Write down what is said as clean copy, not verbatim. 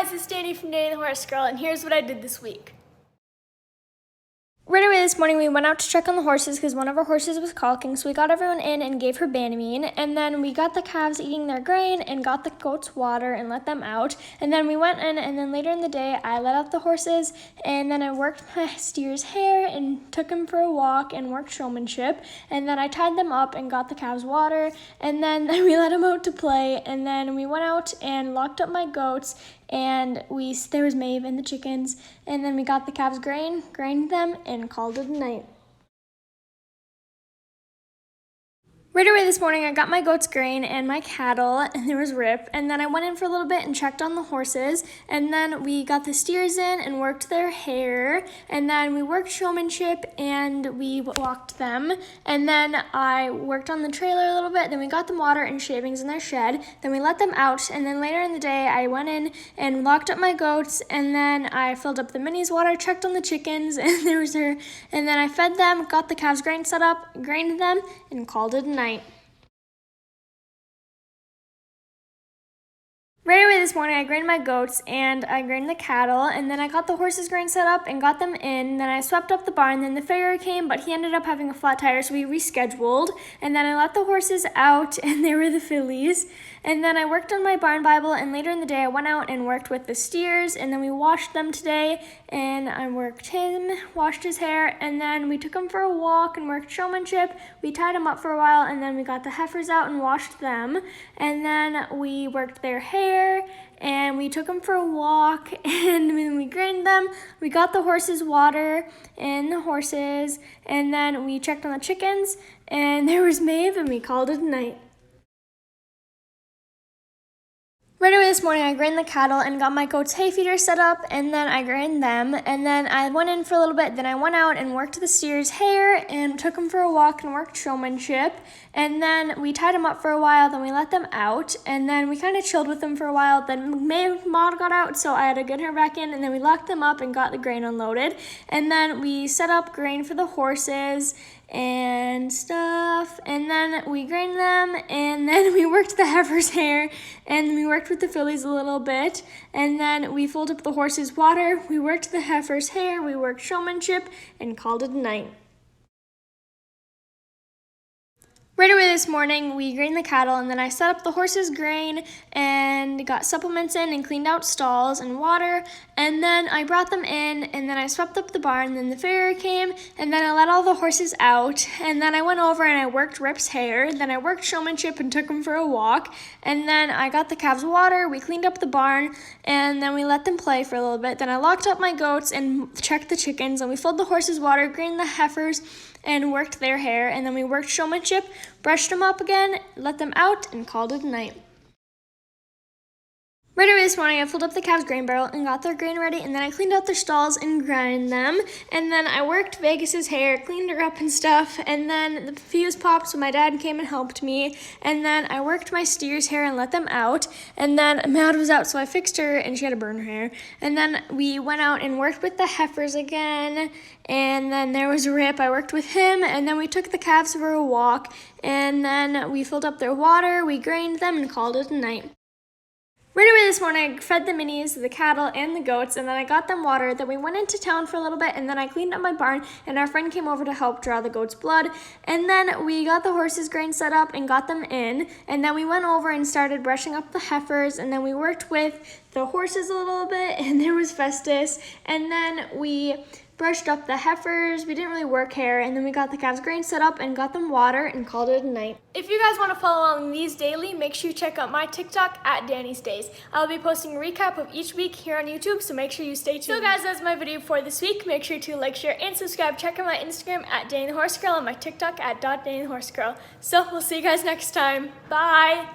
guys, it's Danny from Danny the Horse Girl, and here's what I did this week. Right away this morning, we went out to check on the horses because one of our horses was coliking, so we got everyone in and gave her Banamine, and then we got the calves eating their grain and got the goats water and let them out, and then we went in, and then later in the day, I let out the horses, and then I worked my steer's hair and took him for a walk and worked showmanship, and then I tied them up and got the calves water, and then we let them out to play, and then we went out and locked up my goats, and there was Maeve and the chickens, and then we got the calves grained them, and called it a night. Right away this morning, I got my goats grain and my cattle, and there was Rip, and then I went in for a little bit and checked on the horses, and then we got the steers in and worked their hair, and then we worked showmanship and we walked them, and then I worked on the trailer a little bit, then we got them water and shavings in their shed, then we let them out, and then later in the day, I went in and locked up my goats, and then I filled up the minis water, checked on the chickens, and and then I fed them, got the calves grain set up, grained them, and called it a night. Right away this morning, I grained my goats and I grained the cattle, and then I got the horses grain set up and got them in. Then I swept up the barn. Then the farrier came, but he ended up having a flat tire, so we rescheduled. And then I let the horses out, and they were the fillies. And then I worked on my barn Bible, and later in the day, I went out and worked with the steers, and then we washed them today, and I worked him, washed his hair, and then we took him for a walk and worked showmanship. We tied him up for a while, and then we got the heifers out and washed them, and then we worked their hair, and we took them for a walk, and then we grained them. We got the horses water and the horses, and then we checked on the chickens, and there was Maeve, and we called it a night. Right away this morning, I grained the cattle and got my goats' hay feeder set up, and then I grained them, and then I went in for a little bit, then I went out and worked the steer's hair and took them for a walk and worked showmanship, and then we tied them up for a while, then we let them out, and then we kind of chilled with them for a while, then Maud got out, so I had to get her back in, and then we locked them up and got the grain unloaded, and then we set up grain for the horses and stuff, and then we grained them, and then we worked the heifer's hair, and we worked with the fillies a little bit, and then we filled up the horses' water, we worked the heifer's hair, we worked showmanship, and called it a night. Right away this morning, we grained the cattle, and then I set up the horses' grain and got supplements in and cleaned out stalls and water, and then I brought them in, and then I swept up the barn, and then the farrier came, and then I let all the horses out, and then I went over and I worked Rip's hair, then I worked showmanship and took him for a walk, and then I got the calves water, we cleaned up the barn, and then we let them play for a little bit, then I locked up my goats and checked the chickens, and we filled the horses' water, grained the heifers, and worked their hair, and then we worked showmanship, brushed them up again, let them out, and called it a night. Right away this morning, I filled up the calves' grain barrel and got their grain ready, and then I cleaned out their stalls and ground them, and then I worked Vegas's hair, cleaned her up and stuff, and then the fuse popped, so my dad came and helped me, and then I worked my steer's hair and let them out, and then Maud was out, so I fixed her, and she had to burn her hair, and then we went out and worked with the heifers again, and then there was Rip, I worked with him, and then we took the calves for a walk, and then we filled up their water, we grained them, and called it a night. Right away this morning, I fed the minis, the cattle, and the goats, and then I got them water. Then we went into town for a little bit, and then I cleaned up my barn, and our friend came over to help draw the goat's blood. And then we got the horses' grain set up and got them in, and then we went over and started brushing up the heifers, and then we worked with the horses a little bit, and there was Festus, and then we brushed up the heifers, we didn't really work hair, and then we got the calves' grain set up and got them water and called it a night. If you guys want to follow along these daily, make sure you check out my TikTok at Danny's Days. I'll be posting a recap of each week here on YouTube, so make sure you stay tuned. So guys, that's my video for this week. Make sure to like, share, and subscribe. Check out my Instagram at Danny the Horse Girl and my TikTok at .DannyTheHorseGirl. So we'll see you guys next time. Bye!